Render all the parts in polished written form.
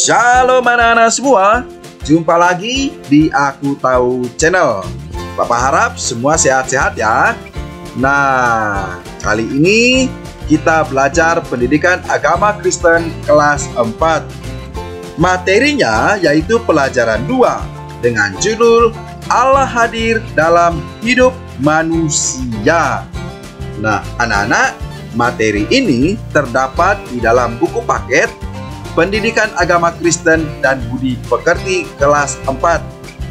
Shalom anak-anak semua, jumpa lagi di Aku Tahu Channel. Bapak harap semua sehat-sehat ya. Nah, kali ini kita belajar pendidikan agama Kristen kelas 4. Materinya yaitu pelajaran 2 dengan judul Allah hadir dalam hidup manusia. Nah, anak-anak, materi ini terdapat di dalam buku paket Pendidikan Agama Kristen dan Budi Pekerti kelas 4.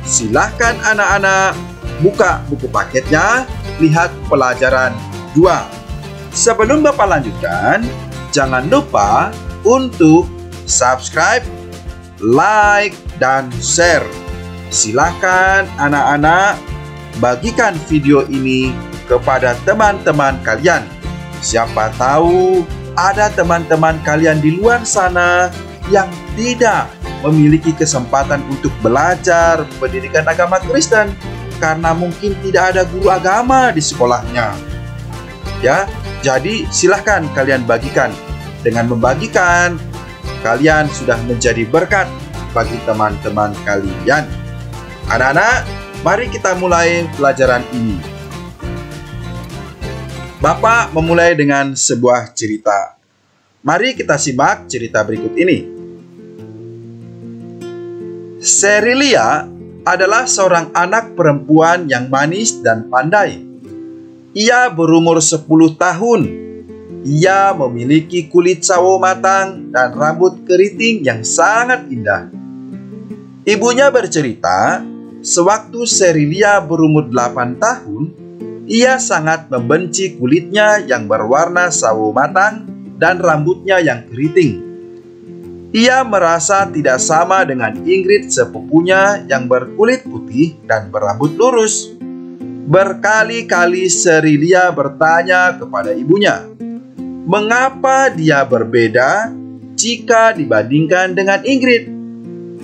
Silahkan anak-anak buka buku paketnya, lihat pelajaran 2. Sebelum Bapak lanjutkan, jangan lupa untuk subscribe, like, dan share. Silahkan anak-anak bagikan video ini kepada teman-teman kalian. Siapa tahu ada teman-teman kalian di luar sana yang tidak memiliki kesempatan untuk belajar pendidikan agama Kristen karena mungkin tidak ada guru agama di sekolahnya. Ya, jadi silahkan kalian bagikan. Dengan membagikan, kalian sudah menjadi berkat bagi teman-teman kalian. Anak-anak, mari kita mulai pelajaran ini. Bapak memulai dengan sebuah cerita. Mari kita simak cerita berikut ini. Cerilia adalah seorang anak perempuan yang manis dan pandai. Ia berumur 10 tahun. Ia memiliki kulit sawo matang dan rambut keriting yang sangat indah. Ibunya bercerita, sewaktu Cerilia berumur 8 tahun, ia sangat membenci kulitnya yang berwarna sawo matang dan rambutnya yang keriting. Ia merasa tidak sama dengan Ingrid sepupunya yang berkulit putih dan berambut lurus. Berkali-kali Cerilia bertanya kepada ibunya, mengapa dia berbeda jika dibandingkan dengan Ingrid?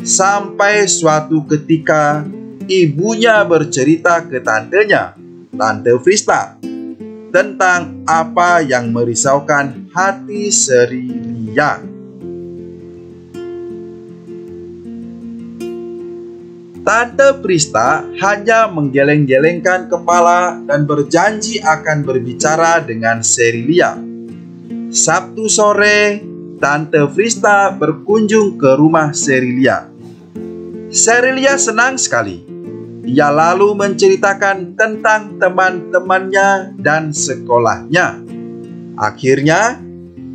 Sampai suatu ketika ibunya bercerita ke tantenya, Tante Frista, tentang apa yang merisaukan hati Cerilia. Tante Frista hanya menggeleng-gelengkan kepala dan berjanji akan berbicara dengan Cerilia. Sabtu sore, Tante Frista berkunjung ke rumah Cerilia. Cerilia senang sekali. Ia lalu menceritakan tentang teman-temannya dan sekolahnya. Akhirnya,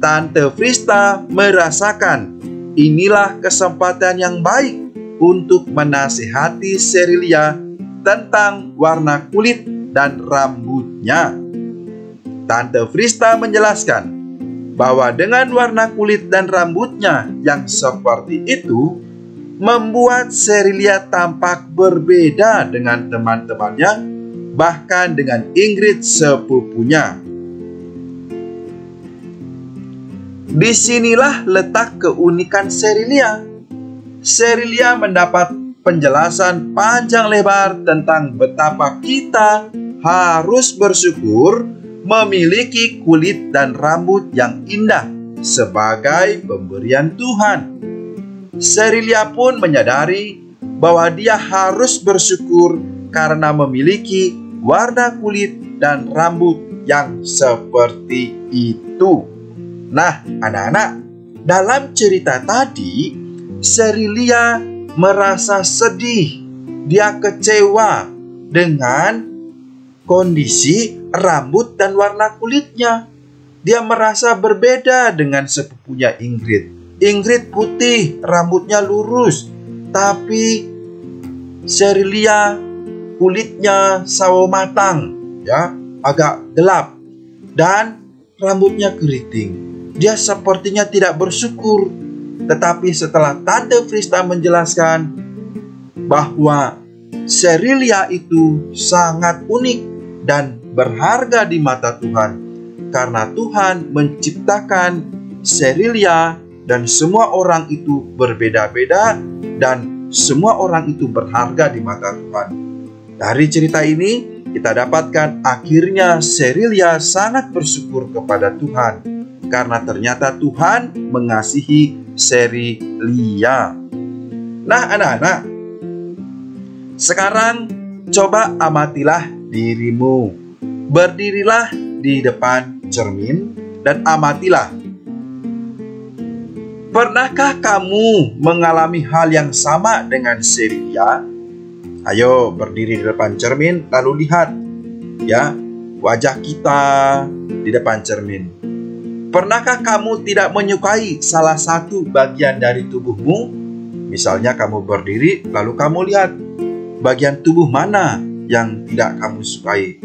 Tante Frista merasakan inilah kesempatan yang baik untuk menasihati Cerilia tentang warna kulit dan rambutnya. Tante Frista menjelaskan bahwa dengan warna kulit dan rambutnya yang seperti itu, membuat Cerilia tampak berbeda dengan teman-temannya, bahkan dengan Ingrid sepupunya. Disinilah letak keunikan Cerilia. Cerilia mendapat penjelasan panjang lebar tentang betapa kita harus bersyukur memiliki kulit dan rambut yang indah sebagai pemberian Tuhan. Cerilia pun menyadari bahwa dia harus bersyukur karena memiliki warna kulit dan rambut yang seperti itu. Nah, anak-anak, dalam cerita tadi, Cerilia merasa sedih. Dia kecewa dengan kondisi rambut dan warna kulitnya. Dia merasa berbeda dengan sepupunya Ingrid. Ingrid putih, rambutnya lurus, tapi Cerilia kulitnya sawo matang, ya, agak gelap, dan rambutnya keriting. Dia sepertinya tidak bersyukur. Tetapi setelah Tante Frista menjelaskan bahwa Cerilia itu sangat unik dan berharga di mata Tuhan, karena Tuhan menciptakan Cerilia dan semua orang itu berbeda-beda dan semua orang itu berharga di mata Tuhan. Dari cerita ini kita dapatkan akhirnya Cerilia sangat bersyukur kepada Tuhan karena ternyata Tuhan mengasihi seri Lia. Nah, anak-anak, sekarang coba amatilah dirimu. Berdirilah di depan cermin dan amatilah. Pernahkah kamu mengalami hal yang sama dengan seri Lia? Ayo berdiri di depan cermin lalu lihat ya wajah kita di depan cermin. Pernahkah kamu tidak menyukai salah satu bagian dari tubuhmu? Misalnya kamu berdiri lalu kamu lihat bagian tubuh mana yang tidak kamu sukai.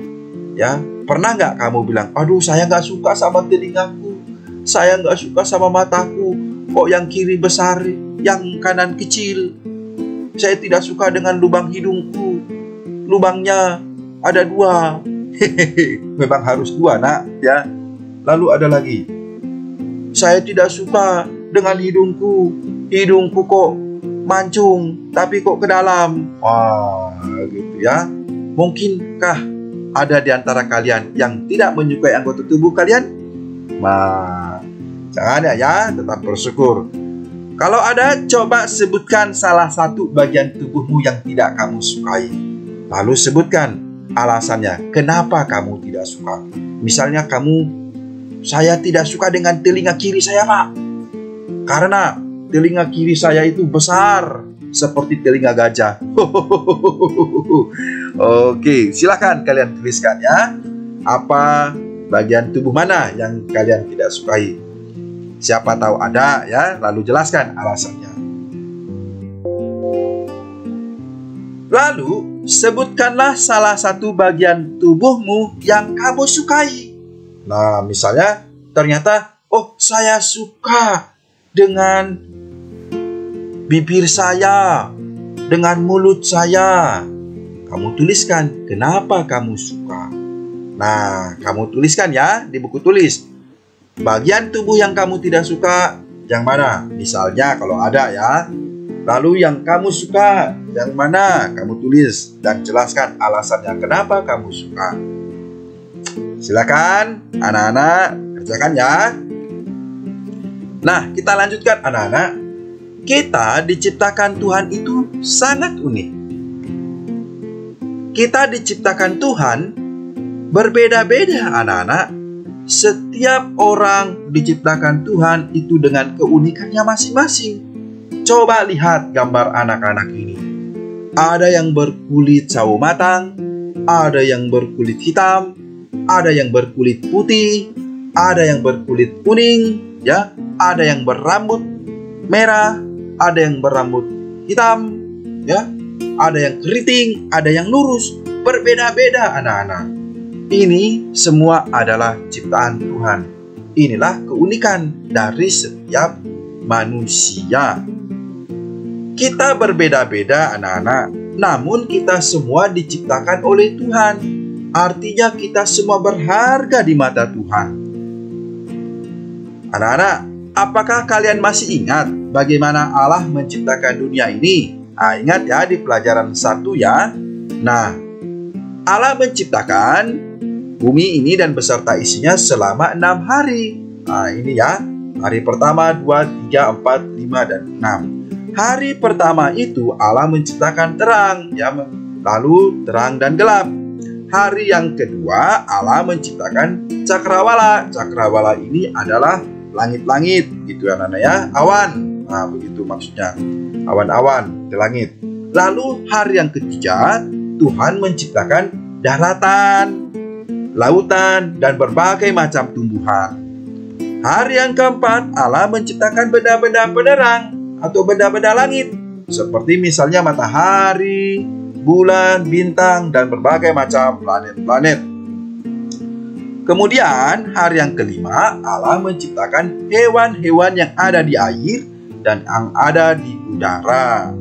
Ya, pernah nggak kamu bilang, aduh saya nggak suka sama telingaku, saya nggak suka sama mataku, kok yang kiri besar, yang kanan kecil. Saya tidak suka dengan lubang hidungku, lubangnya ada 2. Memang harus 2 nak ya. Lalu ada lagi, saya tidak suka dengan hidungku, hidungku kok mancung tapi kok ke dalam. Wah, gitu ya. Mungkinkah ada di antara kalian yang tidak menyukai anggota tubuh kalian? Nah, jangan ya, tetap bersyukur. Kalau ada, coba sebutkan salah satu bagian tubuhmu yang tidak kamu sukai. Lalu sebutkan alasannya, kenapa kamu tidak suka. Misalnya saya tidak suka dengan telinga kiri saya, Pak. Karena telinga kiri saya itu besar seperti telinga gajah. Oke, silakan kalian tuliskan ya. Apa bagian tubuh mana yang kalian tidak sukai? Siapa tahu ada ya, lalu jelaskan alasannya. Lalu sebutkanlah salah satu bagian tubuhmu yang kamu sukai. Nah, misalnya ternyata, oh saya suka dengan bibir saya, dengan mulut saya. Kamu tuliskan kenapa kamu suka. Nah, kamu tuliskan ya di buku tulis. Bagian tubuh yang kamu tidak suka yang mana? Misalnya kalau ada ya. Lalu yang kamu suka yang mana? Kamu tulis dan jelaskan alasannya kenapa kamu suka. Silakan anak-anak kerjakan ya. Nah, kita lanjutkan anak-anak. Kita diciptakan Tuhan itu sangat unik. Kita diciptakan Tuhan berbeda-beda anak-anak. Setiap orang diciptakan Tuhan itu dengan keunikannya masing-masing. Coba lihat gambar anak-anak ini. Ada yang berkulit sawo matang, ada yang berkulit hitam, ada yang berkulit putih, ada yang berkulit kuning, ya, ada yang berambut merah, ada yang berambut hitam, ya, ada yang keriting, ada yang lurus, berbeda-beda anak-anak. Ini semua adalah ciptaan Tuhan. Inilah keunikan dari setiap manusia. Kita berbeda-beda anak-anak, namun kita semua diciptakan oleh Tuhan. Artinya kita semua berharga di mata Tuhan. Anak-anak, apakah kalian masih ingat bagaimana Allah menciptakan dunia ini? Ingat ya di pelajaran 1 ya. Nah, Allah menciptakan bumi ini dan beserta isinya selama 6 hari. Nah, ini ya. Hari pertama, 2, 3, 4, 5, dan 6. Hari pertama itu Allah menciptakan terang, ya, lalu terang dan gelap. Hari yang kedua Allah menciptakan cakrawala. Cakrawala ini adalah langit-langit, gitu ya anak-anak ya, awan. Nah, begitu maksudnya. Awan-awan di langit. Lalu hari yang ketiga Tuhan menciptakan daratan, lautan, dan berbagai macam tumbuhan. Hari yang keempat Allah menciptakan benda-benda penerang atau benda-benda langit, seperti misalnya matahari, bulan, bintang, dan berbagai macam planet-planet. Kemudian hari yang kelima Allah menciptakan hewan-hewan yang ada di air dan yang ada di udara.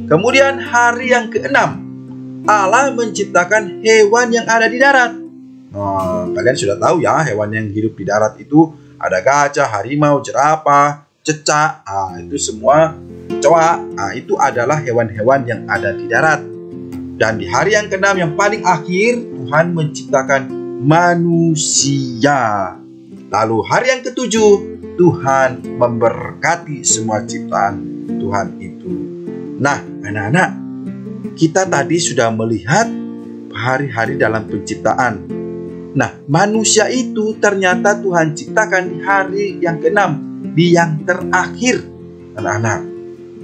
Kemudian hari yang keenam Allah menciptakan hewan yang ada di darat. Nah, kalian sudah tahu ya, hewan yang hidup di darat itu ada gajah, harimau, jerapah, cecak. Nah, itu semua kecoa. Nah, itu adalah hewan-hewan yang ada di darat. Dan di hari yang keenam yang paling akhir Tuhan menciptakan manusia. Lalu hari yang ketujuh Tuhan memberkati semua ciptaan Tuhan itu. Nah, anak-anak, kita tadi sudah melihat hari-hari dalam penciptaan. Nah, manusia itu ternyata Tuhan ciptakan di hari yang ke-6, di yang terakhir. Anak-anak,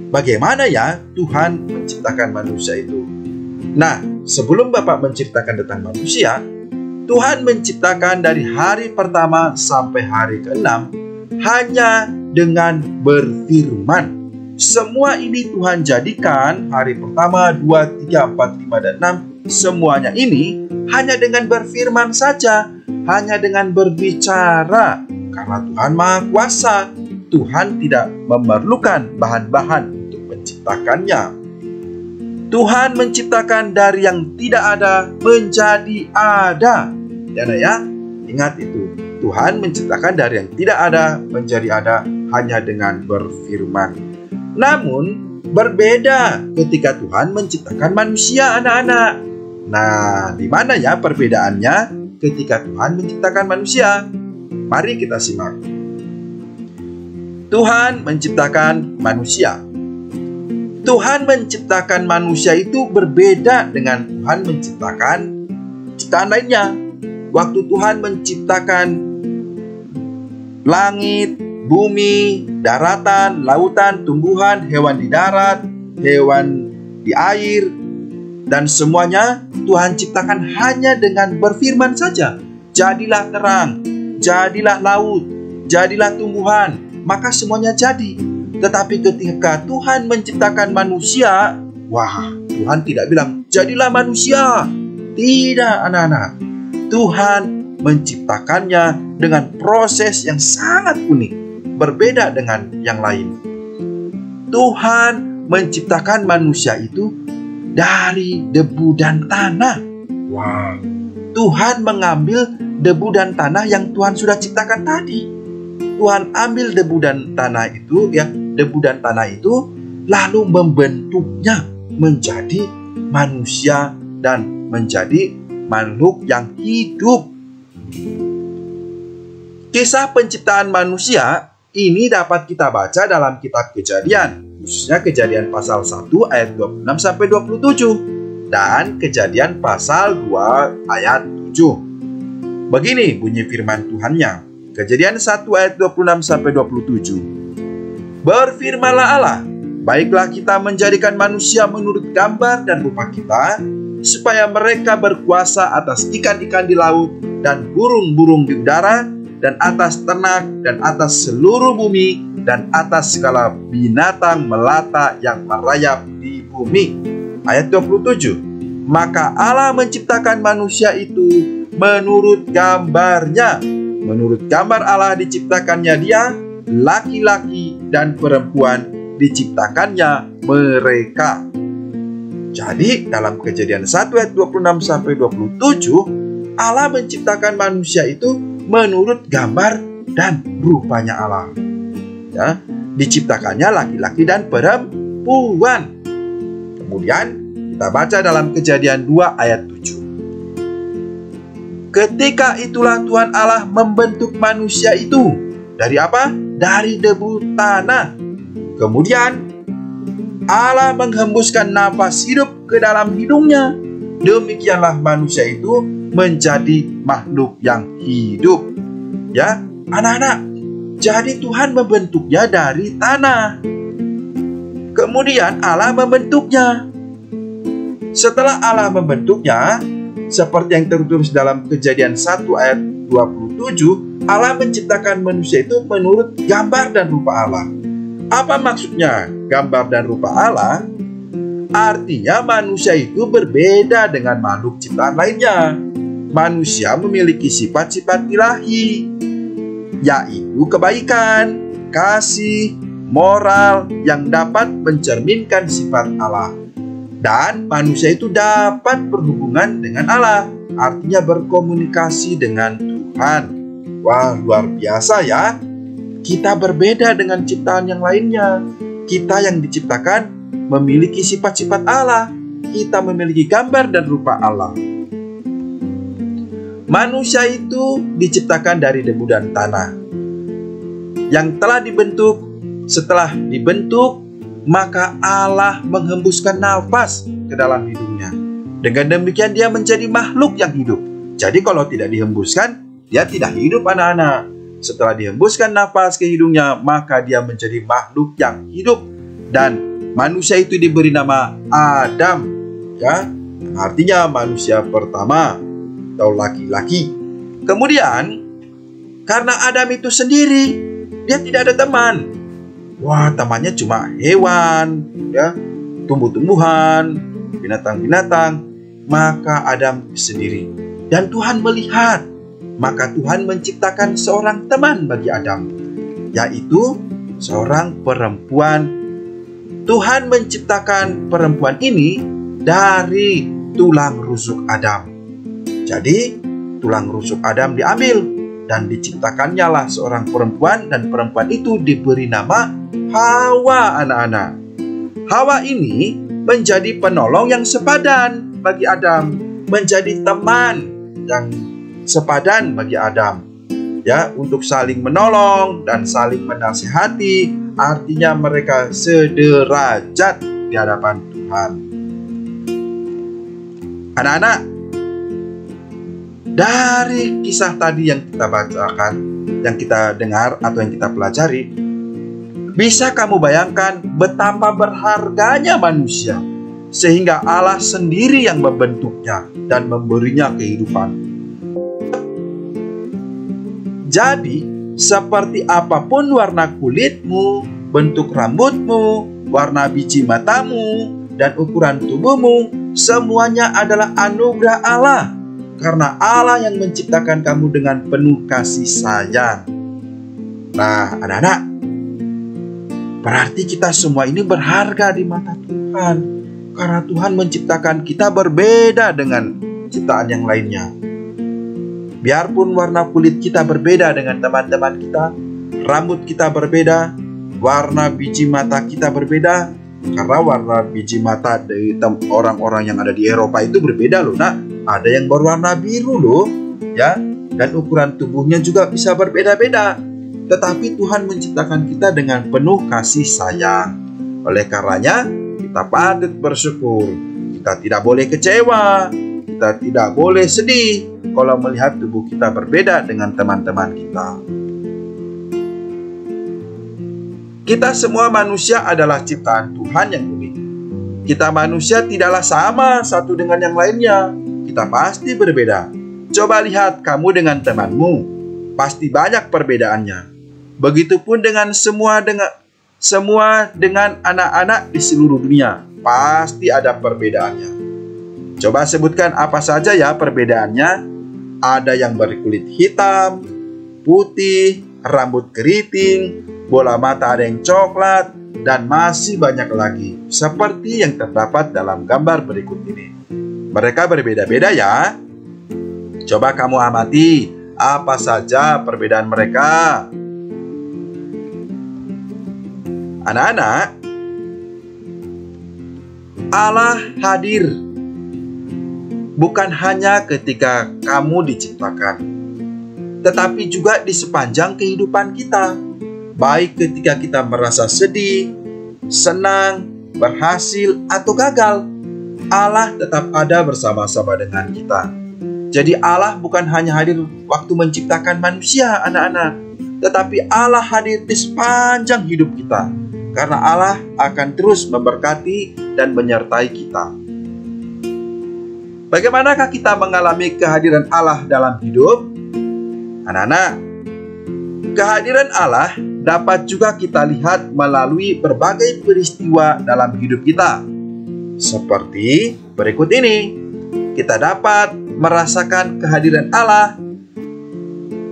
bagaimana ya Tuhan menciptakan manusia itu? Nah, sebelum Bapak menceritakan tentang manusia, Tuhan menciptakan dari hari pertama sampai hari ke-6 hanya dengan berfirman. Semua ini Tuhan jadikan hari pertama, 2, 3, 4, 5, dan 6. Semuanya ini hanya dengan berfirman saja, hanya dengan berbicara. Karena Tuhan Maha Kuasa, Tuhan tidak memerlukan bahan-bahan untuk menciptakannya. Tuhan menciptakan dari yang tidak ada menjadi ada. Ya, ingat itu. Tuhan menciptakan dari yang tidak ada menjadi ada hanya dengan berfirman. Namun, berbeda ketika Tuhan menciptakan manusia, anak-anak. Nah, di mana ya perbedaannya ketika Tuhan menciptakan manusia? Mari kita simak. Tuhan menciptakan manusia. Tuhan menciptakan manusia itu berbeda dengan Tuhan menciptakan ciptaan lainnya. Waktu Tuhan menciptakan langit, bumi, daratan, lautan, tumbuhan, hewan di darat, hewan di air, dan semuanya Tuhan ciptakan hanya dengan berfirman saja. Jadilah terang, jadilah laut, jadilah tumbuhan, maka semuanya jadi. Tetapi ketika Tuhan menciptakan manusia, wah, Tuhan tidak bilang, jadilah manusia. Tidak, anak-anak. Tuhan menciptakannya dengan proses yang sangat unik, berbeda dengan yang lain. Tuhan menciptakan manusia itu dari debu dan tanah. Wow. Tuhan mengambil debu dan tanah yang Tuhan sudah ciptakan tadi. Tuhan ambil debu dan tanah itu, debu dan tanah itu, lalu membentuknya menjadi manusia dan menjadi makhluk yang hidup. Kisah penciptaan manusia ini dapat kita baca dalam kitab Kejadian, khususnya Kejadian pasal 1 ayat 26 sampai 27 dan Kejadian pasal 2 ayat 7. Begini bunyi firman Tuhannya. Kejadian 1 ayat 26 sampai 27. Berfirmanlah Allah, baiklah kita menjadikan manusia menurut gambar dan rupa kita, supaya mereka berkuasa atas ikan-ikan di laut dan burung-burung di udara dan atas ternak dan atas seluruh bumi dan atas segala binatang melata yang merayap di bumi. Ayat 27. Maka Allah menciptakan manusia itu menurut gambarnya. Menurut gambar Allah diciptakannya dia, laki-laki dan perempuan diciptakannya mereka. Jadi dalam Kejadian 1 ayat 26 sampai 27, Allah menciptakan manusia itu menurut gambar dan rupanya Allah. Ya, diciptakannya laki-laki dan perempuan. Kemudian kita baca dalam Kejadian 2 ayat 7. Ketika itulah Tuhan Allah membentuk manusia itu dari apa? Dari debu tanah. Kemudian Allah menghembuskan nafas hidup ke dalam hidungnya. Demikianlah manusia itu menjadi makhluk yang hidup. Ya, anak-anak. Jadi Tuhan membentuknya dari tanah. Kemudian Allah membentuknya. Setelah Allah membentuknya, seperti yang tertulis dalam Kejadian 1 ayat 27, Allah menciptakan manusia itu menurut gambar dan rupa Allah. Apa maksudnya gambar dan rupa Allah? Artinya manusia itu berbeda dengan makhluk ciptaan lainnya. Manusia memiliki sifat-sifat ilahi, yaitu kebaikan, kasih, moral yang dapat mencerminkan sifat Allah. Dan manusia itu dapat berhubungan dengan Allah, artinya berkomunikasi dengan Tuhan. Wah, luar biasa ya. Kita berbeda dengan ciptaan yang lainnya. Kita yang diciptakan memiliki sifat-sifat Allah. Kita memiliki gambar dan rupa Allah. Manusia itu diciptakan dari debu dan tanah. yang telah dibentuk. Setelah dibentuk, maka Allah menghembuskan nafas ke dalam hidungnya. Dengan demikian dia menjadi makhluk yang hidup. Jadi kalau tidak dihembuskan, dia tidak hidup, anak-anak. Setelah dihembuskan nafas ke hidungnya, maka dia menjadi makhluk yang hidup. Dan manusia itu diberi nama Adam, ya, yang artinya manusia pertama atau laki-laki. Kemudian karena Adam itu sendiri, dia tidak ada teman. Wah, temannya cuma hewan, ya, tumbuh-tumbuhan, binatang-binatang. Maka Adam sendiri. Dan Tuhan melihat, maka Tuhan menciptakan seorang teman bagi Adam, yaitu seorang perempuan. Tuhan menciptakan perempuan ini dari tulang rusuk Adam. Jadi, tulang rusuk Adam diambil dan diciptakannya lah seorang perempuan, dan perempuan itu diberi nama Hawa, anak-anak. Hawa ini menjadi penolong yang sepadan bagi Adam, menjadi teman yang sepadan bagi Adam, ya, untuk saling menolong dan saling menasihati. Artinya mereka sederajat di hadapan Tuhan. Anak-anak, dari kisah tadi yang kita bacakan, yang kita dengar atau yang kita pelajari, bisa kamu bayangkan betapa berharganya manusia, sehingga Allah sendiri yang membentuknya dan memberinya kehidupan. Jadi, seperti apapun warna kulitmu, bentuk rambutmu, warna biji matamu, dan ukuran tubuhmu, semuanya adalah anugerah Allah. Karena Allah yang menciptakan kamu dengan penuh kasih sayang. Nah, anak-anak, berarti kita semua ini berharga di mata Tuhan. Karena Tuhan menciptakan kita berbeda dengan ciptaan yang lainnya. Biarpun warna kulit kita berbeda dengan teman-teman kita, rambut kita berbeda, warna biji mata kita berbeda. Karena warna biji mata dari orang-orang yang ada di Eropa itu berbeda loh, nak. Ada yang berwarna biru loh, ya. Dan ukuran tubuhnya juga bisa berbeda-beda. Tetapi Tuhan menciptakan kita dengan penuh kasih sayang. Oleh karenanya, kita patut bersyukur. Kita tidak boleh kecewa. Kita tidak boleh sedih kalau melihat tubuh kita berbeda dengan teman-teman kita. Kita semua manusia adalah ciptaan Tuhan yang unik. Kita manusia tidaklah sama satu dengan yang lainnya. Kita pasti berbeda. Coba lihat kamu dengan temanmu. Pasti banyak perbedaannya. Begitupun dengan semua dengan anak-anak di seluruh dunia. Pasti ada perbedaannya. Coba sebutkan apa saja ya perbedaannya. Ada yang berkulit hitam, putih, rambut keriting, bola mata ada yang coklat, dan masih banyak lagi. Seperti yang terdapat dalam gambar berikut ini. Mereka berbeda-beda ya. Coba kamu amati apa saja perbedaan mereka. Anak-anak, Allah hadir bukan hanya ketika kamu diciptakan, tetapi juga di sepanjang kehidupan kita. Baik ketika kita merasa sedih, senang, berhasil, atau gagal, Allah tetap ada bersama-sama dengan kita. Jadi Allah bukan hanya hadir waktu menciptakan manusia, anak-anak, tetapi Allah hadir di sepanjang hidup kita. Karena Allah akan terus memberkati dan menyertai kita. Bagaimanakah kita mengalami kehadiran Allah dalam hidup? Anak-anak, kehadiran Allah dapat juga kita lihat melalui berbagai peristiwa dalam hidup kita. Seperti berikut ini, kita dapat merasakan kehadiran Allah.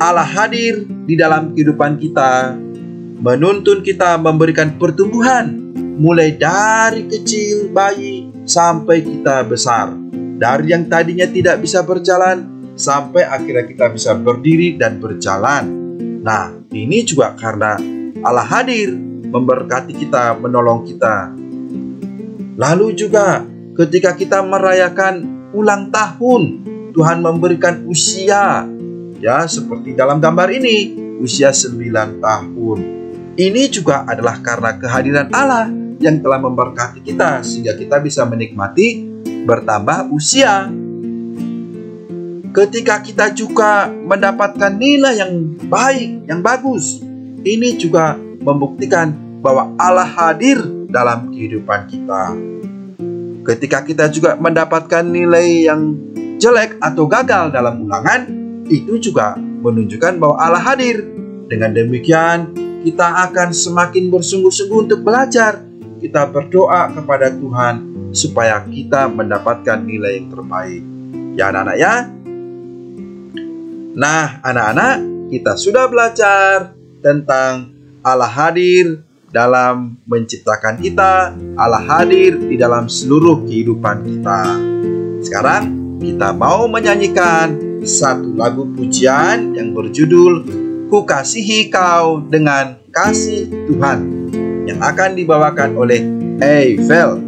Allah hadir di dalam kehidupan kita, menuntun kita memberikan pertumbuhan, mulai dari kecil bayi sampai kita besar. Dari yang tadinya tidak bisa berjalan, sampai akhirnya kita bisa berdiri dan berjalan. Nah, ini juga karena Allah hadir, memberkati kita, menolong kita. Lalu juga ketika kita merayakan ulang tahun, Tuhan memberikan usia, ya, seperti dalam gambar ini. usia 9 tahun. Ini juga adalah karena kehadiran Allah yang telah memberkati kita sehingga kita bisa menikmati bertambah usia. Ketika kita juga mendapatkan nilai yang baik, yang bagus, ini juga membuktikan bahwa Allah hadir dalam kehidupan kita. Ketika kita juga mendapatkan nilai yang jelek atau gagal dalam ulangan, itu juga menunjukkan bahwa Allah hadir. Dengan demikian, kita akan semakin bersungguh-sungguh untuk belajar. Kita berdoa kepada Tuhan supaya kita mendapatkan nilai yang terbaik. Ya anak-anak ya. Nah, anak-anak, kita sudah belajar tentang Allah hadir dalam menciptakan kita, Allah hadir di dalam seluruh kehidupan kita. Sekarang kita mau menyanyikan satu lagu pujian yang berjudul Ku Kasihi Kau Dengan Kasih Tuhan, yang akan dibawakan oleh Eiffel.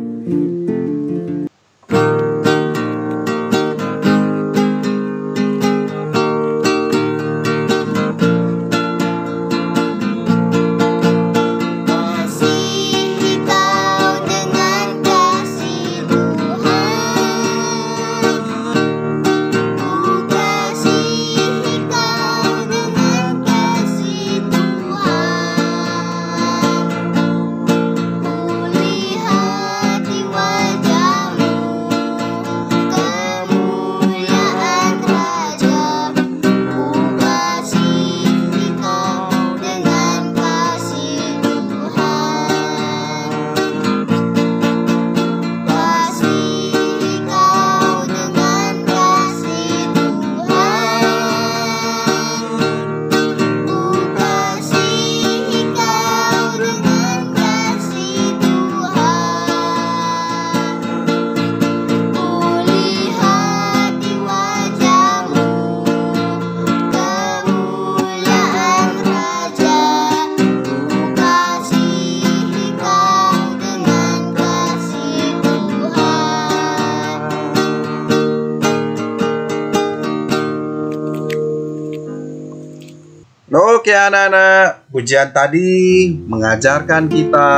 Oke anak-anak, pujian tadi mengajarkan kita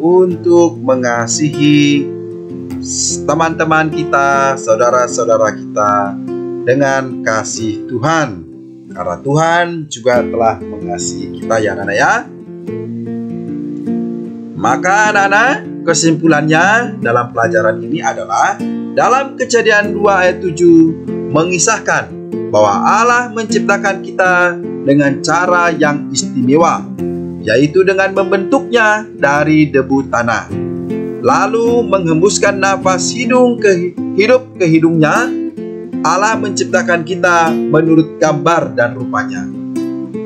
untuk mengasihi teman-teman kita, saudara-saudara kita dengan kasih Tuhan. Karena Tuhan juga telah mengasihi kita ya anak-anak ya. Maka anak-anak, kesimpulannya dalam pelajaran ini adalah dalam Kejadian 2 ayat 7 mengisahkan bahwa Allah menciptakan kita dengan cara yang istimewa, yaitu dengan membentuknya dari debu tanah, lalu menghembuskan nafas hidup ke hidungnya. Allah menciptakan kita menurut gambar dan rupanya.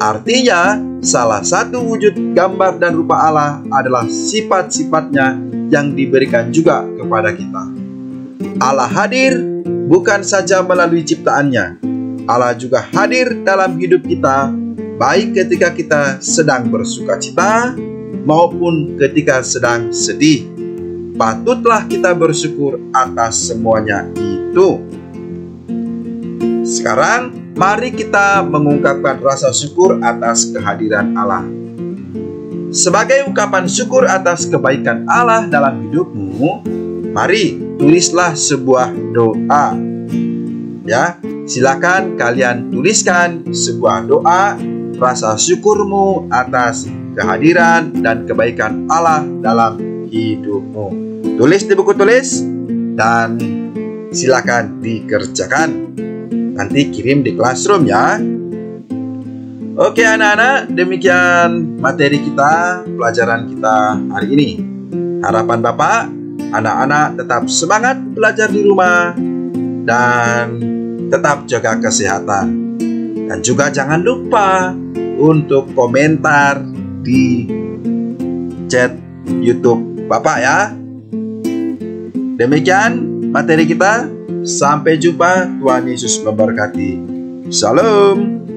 Artinya, salah satu wujud gambar dan rupa Allah adalah sifat-sifatnya yang diberikan juga kepada kita. Allah hadir bukan saja melalui ciptaannya, Allah juga hadir dalam hidup kita, baik ketika kita sedang bersukacita maupun ketika sedang sedih. Patutlah kita bersyukur atas semuanya itu. Sekarang, mari kita mengungkapkan rasa syukur atas kehadiran Allah. Sebagai ungkapan syukur atas kebaikan Allah dalam hidupmu, mari tulislah sebuah doa. Ya, silakan kalian tuliskan sebuah doa rasa syukurmu atas kehadiran dan kebaikan Allah dalam hidupmu. Tulis di buku tulis dan silakan dikerjakan. Nanti kirim di classroom ya. Oke anak-anak, demikian materi kita, pelajaran kita hari ini. Harapan Bapak, anak-anak tetap semangat belajar di rumah dan tetap jaga kesehatan. Dan juga jangan lupa untuk komentar di chat YouTube Bapak ya. Demikian materi kita. Sampai jumpa. Tuhan Yesus memberkati. Shalom.